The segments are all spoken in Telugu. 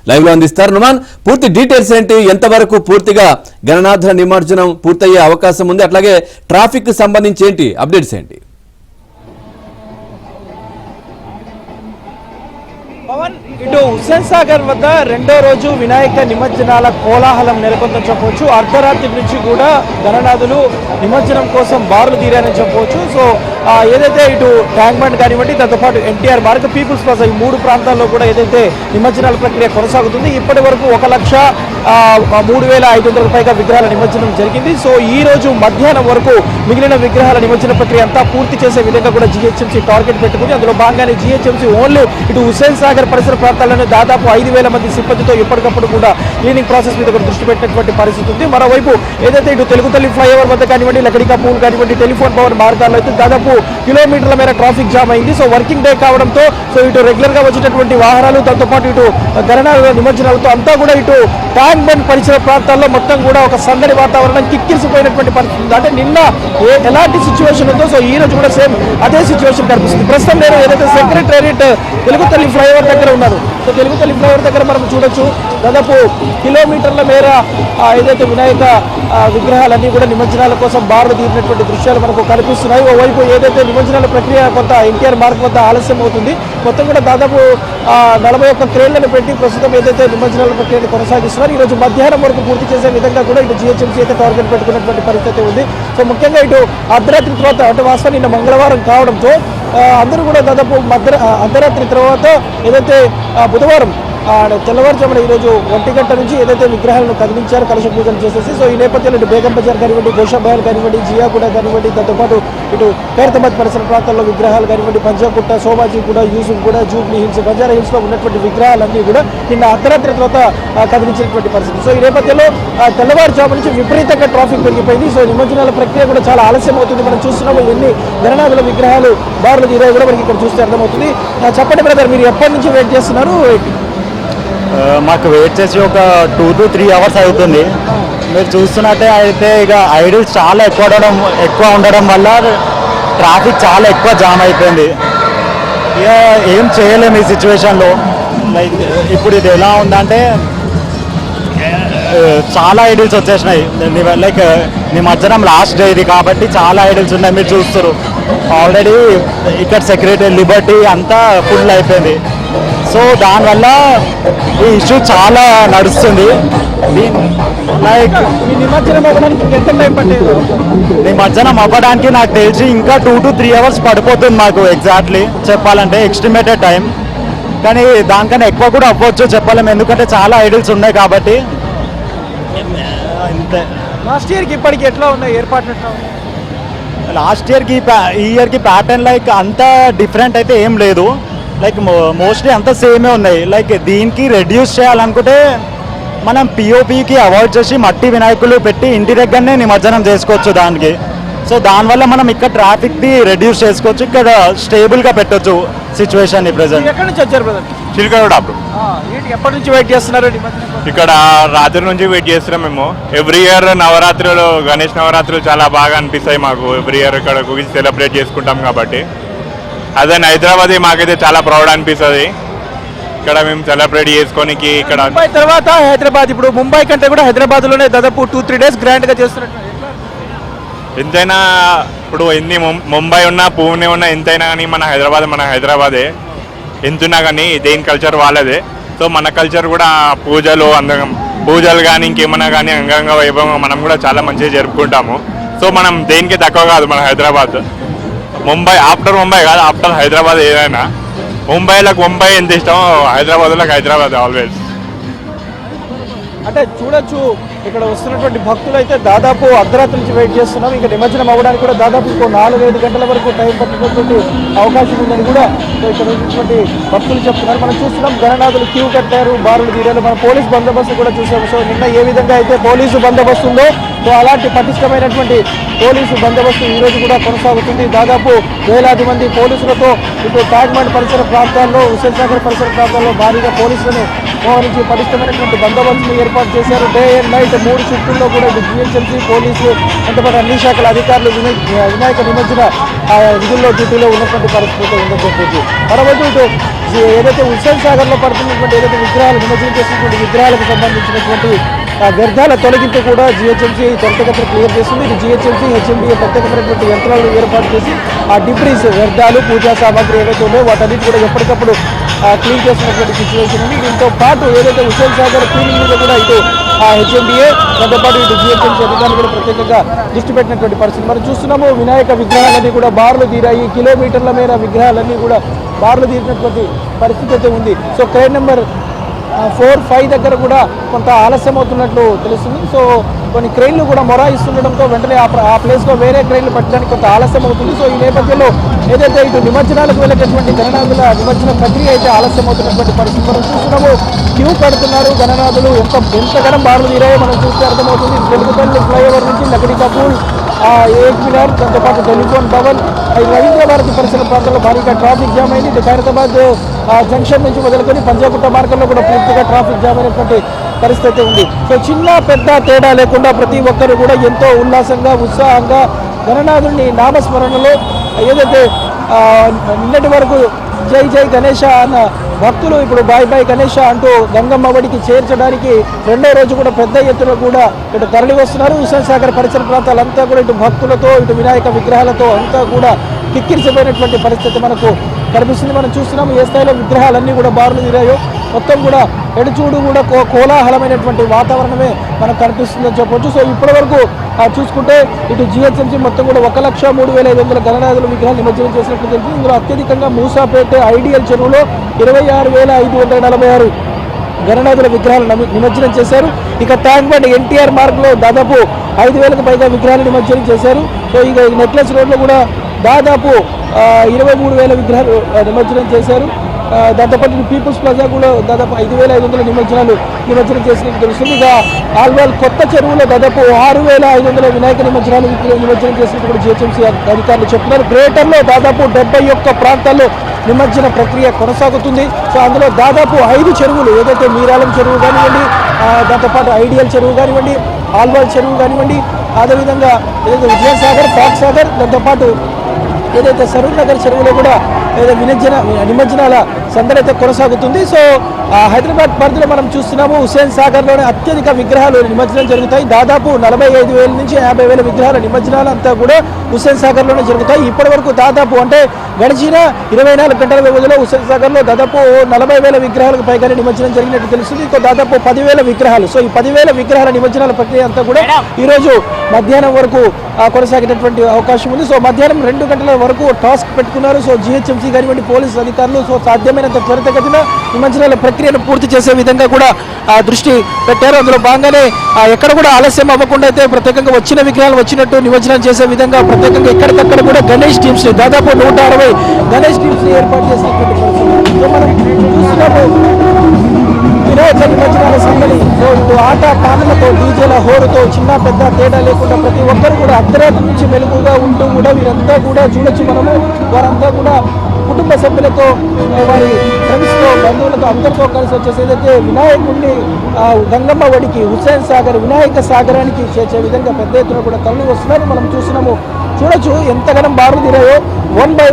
లైవ్ లో అందిస్తారు. నుమాన్, పూర్తి డీటెయిల్స్ ఏంటి? ఎంతవరకు పూర్తిగా గణనాథుల నిమజ్జనం పూర్తయ్యే అవకాశం ఉంది? అట్లాగే ట్రాఫిక్ సంబంధించి ఏంటి అప్డేట్స్ ఏంటి? పవన్, ఇటు హుస్సేన్ సాగర్ వద్ద రెండో రోజు వినాయక నిమజ్జనాల కోలాహలం నెలకొందని చెప్పవచ్చు. అర్ధరాత్రి నుంచి కూడా గణనాథులు నిమజ్జనం కోసం బారులు తీరారని చెప్పవచ్చు. సో ఏదైతే ఇటు ట్యాంక్ బండ్ కానివ్వండి, దాంతోపాటు ఎన్టీఆర్ మార్గ్, పీపుల్స్ ప్లాజా, ఈ మూడు ప్రాంతాల్లో కూడా ఏదైతే నిమజ్జనాల ప్రక్రియ కొనసాగుతుంది. ఇప్పటి వరకు 1,03,500 పైగా విగ్రహాల నిమజ్జనం జరిగింది. సో ఈ రోజు మధ్యాహ్నం వరకు మిగిలిన విగ్రహాల నిమజ్జన ప్రక్రియ అంతా పూర్తి చేసే విధంగా కూడా జీహెచ్ఎంసీ టార్గెట్ పెట్టుకుంది. అందులో భాగంగానే జీహెచ్ఎంసీ ఓన్లీ ఇటు హుస్సేన్ సాగర్ పరిసర ప్రాంతాల్లోనే దాదాపు 5,000 మంది సిబ్బందితో ఎప్పటికప్పుడు కూడా క్లీనింగ్ ప్రాసెస్ మీద కూడా దృష్టి పెట్టినటువంటి పరిస్థితి ఉంది. మరోవైపు ఏదైతే ఇటు తెలుగు తల్లి ఫ్లైఓవర్ వద్ద కానివ్వండి, లకడికా పూల్ కానివ్వండి, టెలిఫోన్ భవన్ మార్గాల్లో అయితే దాదాపు కిలోమీటర్ల మేర ట్రాఫిక్ జామ్ అయింది. సో వర్కింగ్ డే కావడంతో సో ఇటు రెగ్యులర్ గా వచ్చేటటువంటి వాహనాలు, దాంతోపాటు ఇటు గణనాథుల నిమజ్జనాలతో అంతా కూడా ఇటు ట్యాంక్ బండ్ పరిసర ప్రాంతాల్లో మొత్తం కూడా ఒక సందడి వాతావరణం కిక్కిరిసిపోయినటువంటి పరిస్థితి ఉంది. అంటే నిన్న ఎలాంటి సిచ్యువేషన్ ఉందో సో ఈ రోజు కూడా సేమ్ అదే సిచ్యువేషన్ కనిపిస్తుంది. ప్రస్తుతం నేను ఏదైతే సెక్రటేరియట్ తెలుగు తల్లి ఫ్లైఓవర్ దగ్గర ఉన్నాను. సో తెలుగు తల్లి ఫ్లైఓవర్ దగ్గర మనం చూడొచ్చు, దాదాపు కిలోమీటర్ల మేర ఏదైతే వినాయక విగ్రహాలన్నీ కూడా నిమజ్జనాల కోసం బారులు తీరినటువంటి దృశ్యాలు మనకు కనిపిస్తున్నాయి. ఓవైపు ఏదైతే నిమజ్జనాల ప్రక్రియ కొంత ఎన్టీఆర్ మార్గ్ వద్ద ఆలస్యం అవుతుంది. మొత్తం కూడా దాదాపు 41 క్రేన్లను పెట్టి ప్రస్తుతం ఏదైతే నిమజ్జనాల ప్రక్రియను కొనసాగిస్తున్నారు. ఈ రోజు మధ్యాహ్నం వరకు పూర్తి చేసే విధంగా కూడా ఇటు జీహెచ్ఎంసీ అయితే టార్గెట్ పెట్టుకున్నటువంటి పరిస్థితి ఉంది. సో ముఖ్యంగా ఇటు అర్ధరాత్రి తర్వాత, అంటే వాస్తవం నిన్న మంగళవారం కావడంతో అందరూ కూడా దాదాపు అర్ధరాత్రి తర్వాత ఏదైతే బుధవారం తెల్లవారుజామున ఈరోజు 1 గంట నుంచి ఏదైతే విగ్రహాలను కదిలించారో, కలశ పూజలు చేసేసి సో ఈ నేపథ్యంలో ఇటు బేగం బజార్ కానివ్వండి, గోషాబాయ్ కానివ్వండి, జియాగూడ కానివ్వండి, దాంతోపాటు ఇటు ఖైరతాబాద్ పరిసర ప్రాంతాల్లో విగ్రహాలు కానివ్వండి, Panjagutta, Somajiguda, Yousufguda, Jubilee hills, Banjara hills లో ఉన్నటువంటి విగ్రహాలన్నీ కూడా నిన్న అర్ధరాత్రి తర్వాత కదిలించినటువంటి పరిస్థితి. సో ఈ నేపథ్యంలో తెల్లవారుజాము నుంచి విపరీతంగా ట్రాఫిక్ పెరిగిపోయింది. సో నిమజ్జనాల ప్రక్రియ కూడా చాలా ఆలస్యం అవుతుంది. మనం చూస్తున్నాము ఎన్ని గణనాథుల విగ్రహాలు బారులు తీరాయో కూడా మనకి ఇక్కడ చూస్తే అర్థమవుతుంది. చెప్పండి బ్రదర్, మీరు ఎప్పటి నుంచి వెయిట్ చేస్తున్నారు? మాకు వెయిట్ చేసి ఒక 2 to 3 అవర్స్ అవుతుంది. మీరు చూస్తున్నట్టే అయితే ఇక ఐడిల్స్ చాలా ఎక్కువ ఉండడం వల్ల ట్రాఫిక్ చాలా ఎక్కువ జామ్ అయిపోయింది. ఇక ఏం చేయలేము ఈ సిచ్యువేషన్లో. లైక్ ఇప్పుడు ఇది ఎలా ఉందంటే చాలా ఐడిల్స్ వచ్చేసినాయి. లైక్ నిమజ్జనం లాస్ట్ డే ఇది కాబట్టి చాలా ఐడిల్స్ ఉన్నాయి. మీరు చూస్తారు ఆల్రెడీ ఇక్కడ సెక్రటరీ లిబర్టీ అంతా ఫుల్ అయిపోయింది. సో దానివల్ల ఈ ఇష్యూ చాలా నడుస్తుంది. లైక్ నిమజ్జనం అవ్వడానికి నాకు తెలిసి ఇంకా 2 to 3 అవర్స్ పడిపోతుంది మాకు ఎగ్జాక్ట్లీ చెప్పాలంటే, ఎస్టిమేటెడ్ టైం. కానీ దానికన్నా ఎక్కువ కూడా అవ్వచ్చు చెప్పలేము, ఎందుకంటే చాలా ఐడిల్స్ ఉన్నాయి కాబట్టి. అంతే. లాస్ట్ ఇయర్కి ఇప్పటికి ఎట్లా ఉన్నాయి ఏర్పాట్లు? లాస్ట్ ఇయర్కి ఈ ఇయర్కి ప్యాటర్న్ లైక్ అంత డిఫరెంట్ అయితే ఏం లేదు. లైక్ మోస్ట్లీ అంతా సేమే ఉన్నాయి. లైక్ దీనికి రెడ్యూస్ చేయాలనుకుంటే మనం పిఓపికి అవాయిడ్ చేసి మట్టి వినాయకులు పెట్టి ఇంటి దగ్గరనే నిమజ్జనం చేసుకోవచ్చు దానికి. సో దానివల్ల మనం ఇక్కడ ట్రాఫిక్ని రెడ్యూస్ చేసుకోవచ్చు, ఇక్కడ స్టేబుల్గా పెట్టవచ్చు సిచ్యువేషన్. ప్రెసెంట్ ఎక్కడి నుంచి వచ్చారు బ్రదర్? చిలకలగూడ. ఎప్పటి నుంచి వెయిట్ చేస్తున్నారు? ఇక్కడ రాత్రి నుంచి వెయిట్ చేస్తున్నాం మేము. ఎవ్రీ ఇయర్ నవరాత్రులు, గణేష్ నవరాత్రులు చాలా బాగా అనిపిస్తాయి మాకు. ఎవ్రీ ఇయర్ ఇక్కడ సెలబ్రేట్ చేసుకుంటాం కాబట్టి. అదే హైదరాబాద్ మాకైతే చాలా ప్రౌడ్ అనిపిస్తుంది ఇక్కడ మేము సెలబ్రేట్ చేసుకోనికి. ఇక్కడ ముంబై తర్వాత హైదరాబాద్, ఇప్పుడు ముంబై కంటే కూడా హైదరాబాద్ లోనే దాదాపు 2-3 డేస్ గ్రాండ్ గా చేస్తున్నట్టు. ఎంతైనా ఇప్పుడు ఎన్ని ముంబై ఉన్నా, పూణే ఉన్నా, ఎంతైనా కానీ మన హైదరాబాదే. ఎంతున్నా కానీ దేని కల్చర్ వాళ్ళదే. సో మన కల్చర్ కూడా పూజలు కానీ ఇంకేమన్నా కానీ అంగరంగ వైభవంగా మనం కూడా చాలా మంచిగా జరుపుకుంటాము. సో మనం దేనికి తక్కువ కాదు మన హైదరాబాద్. ముంబై ఆఫ్టర్ ముంబై కాదు, ఆఫ్టర్ హైదరాబాద్. ఏదైనా ముంబైలకు ముంబై ఎంత ఇష్టమో హైదరాబాద్లకు హైదరాబాద్ ఆల్వేస్. అంటే చూడొచ్చు ఇక్కడ వస్తున్నటువంటి భక్తులు అయితే దాదాపు అర్ధరాత్రి నుంచి వెయిట్ చేస్తున్నాం. ఇంకా నిమజ్జనం అవ్వడానికి కూడా దాదాపు ఇంకో 4-5 గంటల వరకు టైం పట్టినటువంటి అవకాశం ఉందని కూడా ఇక్కడ ఉన్నటువంటి భక్తులు చెప్తున్నారు. మనం చూస్తున్నాం గణనాథులు క్యూ కట్టారు, బారులు తీరారు. మనం పోలీస్ బందోబస్తు కూడా చూసాము. సో నిన్న ఏ విధంగా అయితే పోలీసు బందోబస్తు ఉందో సో అలాంటి పటిష్టమైనటువంటి పోలీసు బందోబస్తు ఈ రోజు కూడా కొనసాగుతుంది. దాదాపు వేలాది మంది పోలీసులతో ఇప్పుడు ట్యాంక్ బండ్ పరిసర ప్రాంతాల్లో, హుస్సేన్ సాగర్ పరిసర ప్రాంతాల్లో భారీగా పోలీసులను మోహరించి పటిష్టమైనటువంటి బందోబస్తును ఏర్పాటు చేశారు. డే అండ్ నైట్ ఏదైతే 3 షిఫ్టుల్లో కూడా ఇటు జిహెచ్ఎంసీ పోలీసులు ఎంతపాటు అన్ని శాఖల అధికారులు వినాయక నిమజ్జన విధుల్లో డ్యూటీలో ఉన్నటువంటి పరిస్థితి ఉందని చెప్పొచ్చు. మరోవైపు ఇటు ఏదైతే హుస్సేన్ సాగర్లో పడుతున్నటువంటి ఏదైతే విగ్రహాలు నిమజ్జనం చేసినటువంటి విగ్రహాలకు సంబంధించినటువంటి వ్యర్థాల తొలగింపు కూడా జిహెచ్ఎంసీ త్వరితగతిన క్లియర్ చేస్తుంది. ఇది జిహెచ్ఎంసీ హెచ్ఎండిఏ ప్రత్యేకమైనటువంటి యంత్రాలను ఏర్పాటు చేసి ఆ డిబ్రీస్ వ్యర్థాలు పూజా సామాగ్రి ఏవైతే ఉన్నాయో వాటన్నిటి కూడా ఎప్పటికప్పుడు క్లీన్ చేస్తున్నటువంటి సిచ్యువేషన్ ఉంది. దీంతో పాటు ఏదైతే హుస్సేన్ సాగర్ క్లీనింగ్ మీద కూడా ఇటు హెచ్ఎండిఏ దాంతో పాటు ఇటు జిహెచ్ఎంసీ అధికారులు కూడా ప్రత్యేకంగా దృష్టి పెట్టినటువంటి పరిస్థితి మనం చూస్తున్నాము. వినాయక విగ్రహాలన్నీ కూడా బార్లు తీరాయి, కిలోమీటర్ల మేర విగ్రహాలన్నీ కూడా బార్లు తీరినటువంటి పరిస్థితి అయితే ఉంది. సో క్రైన్ నెంబర్ 4, 5 దగ్గర కూడా కొంత ఆలస్యం అవుతున్నట్లు తెలుస్తుంది. సో కొన్ని క్రెయిన్లు కూడా మొరాయిస్తుండడంతో వెంటనే ఆ ప్లేస్లో వేరే క్రెయిన్లు పెట్టడానికి కొంత ఆలస్యం అవుతుంది. సో ఈ నేపథ్యంలో ఏదైతే ఇటు నిమజ్జనాలకు వెళ్ళేటటువంటి గణనాథుల నిమజ్జన ప్రక్రియ అయితే ఆలస్యం అవుతున్నటువంటి పరిస్థితి మనం చూస్తున్నాము. క్యూ కడుతున్నారు గణనాథులు, ఎంతగానో బార్లు తీరాయో మనం చూస్తే అర్థమవుతుంది. తెలుగుపల్లి ఫ్లైఓవర్ నుంచి లకడీ కపూల్, ఏక్ మినార్, దాంతో పాటు టెలిఫోన్ భవన్, రవీంద్ర భారతి పరిసర ప్రాంతాల్లో భారీగా ట్రాఫిక్ జామ్ అయింది. ఇటు ఖైరతాబాద్ జంక్షన్ నుంచి మొదలుకొని పంజాగుట్ట మార్గంలో కూడా పూర్తిగా ట్రాఫిక్ జామ్ అయినటువంటి పరిస్థితి ఉంది. సో చిన్న పెద్ద తేడా లేకుండా ప్రతి ఒక్కరు కూడా ఎంతో ఉల్లాసంగా ఉత్సాహంగా గణనాథుడిని నామస్మరణలో ఏదైతే నిన్నటి వరకు జై జై గణేష అన్న భక్తులు ఇప్పుడు బాయ్ బాయ్ గణేష అంటూ గంగమ్మ ఒడికి చేర్చడానికి రెండో రోజు కూడా పెద్ద ఎత్తున కూడా ఇటు తరలి వస్తున్నారు. హుస్సేన్ సాగర్ పరిసర ప్రాంతాలంతా కూడా ఇటు భక్తులతో ఇటు వినాయక విగ్రహాలతో అంతా కూడా కిక్కిరిసిపోయినటువంటి పరిస్థితి మనకు కనిపిస్తుంది. మనం చూస్తున్నాము ఏ స్థాయిలో విగ్రహాలన్నీ కూడా బారులు తీరాయో మొత్తం కూడా ఎడుచూడు కూడా కోలాహలమైనటువంటి వాతావరణమే మనకు కనిపిస్తుందని చెప్పొచ్చు. సో ఇప్పటి వరకు చూసుకుంటే ఇటు జిహెచ్ఎంసీ మొత్తం కూడా 1,03,500 గణనాథుల విగ్రహాలు నిమజ్జనం చేసినట్టు తెలిసింది. ఇందులో అత్యధికంగా మూసాపేట ఐడియల్ చెరువులో 26,546 గణనాథుల విగ్రహాలు నిమజ్జనం చేశారు. ఇక ట్యాంక్ బండ్ ఎన్టీఆర్ మార్గ్లో దాదాపు 5,000కు పైగా విగ్రహాలు నిమజ్జనం చేశారు. సో ఇక నెక్లెస్ రోడ్లో కూడా దాదాపు 23,000 విగ్రహాలు నిమజ్జనం చేశారు. దాంతోపాటు పీపుల్స్ ప్లాజా కూడా దాదాపు 5,500 నిమజ్జనం చేసినట్టు తెలుస్తుంది. ఇక ఆల్వాల్ కొత్త చెరువులో దాదాపు 6,500 వినాయక నిమజ్జనం చేసినట్టు కూడా జిహెచ్ఎంసీ అధికారులు చెప్తున్నారు. గ్రేటర్లో దాదాపు 71 ప్రాంతాల్లో నిమజ్జన ప్రక్రియ కొనసాగుతుంది. సో అందులో దాదాపు 5 చెరువులు ఏదైతే మీరాలం చెరువు కానివ్వండి, దాంతోపాటు ఐడియల్ చెరువు కానివ్వండి, ఆల్వాల్ చెరువు కానివ్వండి, అదేవిధంగా ఏదైతే విజయ్ సాగర్, పాక్ సాగర్, దాంతోపాటు ఏదైతే సరూర్ నగర్ చెరువులో కూడా ఏదో నిమజ్జనాల సందడి అయితే కొనసాగుతుంది. సో హైదరాబాద్ పరిధిలో మనం చూస్తున్నాము హుస్సేన్ సాగర్లోనే అత్యధిక విగ్రహాలు నిమజ్జనం జరుగుతాయి. దాదాపు 45,000 నుంచి 50,000 విగ్రహాల నిమజ్జనాలు అంతా కూడా హుస్సేన్ సాగర్లోనే జరుగుతాయి. ఇప్పటి వరకు దాదాపు అంటే గడిచిన 24 గంటల వ్యవధిలో హుస్సేన్ సాగర్లో దాదాపు 40,000 విగ్రహాలకు పైగానే నిమజ్జనం జరిగినట్టు తెలుస్తుంది. ఇంకో దాదాపు 10,000 విగ్రహాలు. సో ఈ 10,000 విగ్రహాల నిమజ్జనాల ప్రక్రియ అంతా కూడా ఈరోజు మధ్యాహ్నం వరకు కొనసాగేటటువంటి అవకాశం ఉంది. సో మధ్యాహ్నం 2 గంటల వరకు టాస్క్ పెట్టుకున్నారు. సో జిహెచ్ఎంసీ కానివ్వండి పోలీసు అధికారులు సో సాధ్యమైనంత త్వరితగతిన నిమజ్జనాల ప్రక్రియను పూర్తి చేసే విధంగా కూడా దృష్టి పెట్టారు. అందులో భాగంగానే ఎక్కడ కూడా ఆలస్యం అవ్వకుండా అయితే ప్రత్యేకంగా వచ్చిన విగ్రహాలు వచ్చినట్టు నిమజ్జనం చేసే విధంగా ప్రత్యేకంగా ఎక్కడికక్కడ కూడా గణేష్ టీమ్స్ దాదాపు 160 గణేష్ టీమ్స్ ఏర్పాటు చేసినటువంటి పరిస్థితి. సో మనం చూస్తున్నాము వినాయక నిమజ్జనాల సందడి. సో ఇటు ఆట పాటలతో డీజేల హోరుతో చిన్న పెద్ద తేడా లేకుండా ప్రతి ఒక్కరు కూడా అర్ధరాత్రి నుంచి మెలుగుగా ఉంటూ కూడా వీరంతా కూడా చూడొచ్చు మనము. వారంతా కూడా కుటుంబ సభ్యులతో వారి ఫ్రెండ్స్తో బంధువులతో అందరితో కలిసి వచ్చేసి ఏదైతే వినాయకుడిని గంగమ్మ ఒడికి హుస్సేన్ సాగర్ వినాయక సాగరానికి చేర్చే విధంగా పెద్ద ఎత్తున కూడా తరలి వస్తున్నారు. మనం చూస్తున్నాము చూడొచ్చు ఎంతగానో బారు తీరాయో 1 by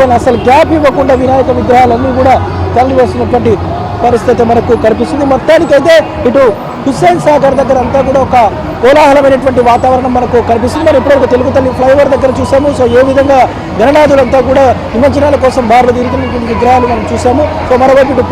1 అసలు గ్యాప్ ఇవ్వకుండా వినాయక విగ్రహాలన్నీ కూడా తరలి వస్తున్నటువంటి పరిస్థితి మనకు కనిపిస్తుంది. మొత్తానికైతే ఇటు హుస్సేన్ సాగర్ దగ్గర అంతా కూడా ఒక కోలాహలమైనటువంటి వాతావరణం మనకు కనిపిస్తుంది. మనం ఇప్పటివరకు తెలుగు తల్లి ఫ్లైఓవర్ దగ్గర చూసాము. సో ఏ విధంగా గణనాథులంతా కూడా నిమజ్జనాల కోసం బార్లు తిరుగుతున్నటువంటి విగ్రహాలు మనం చూసాము. సో మరోవైపు ఇటు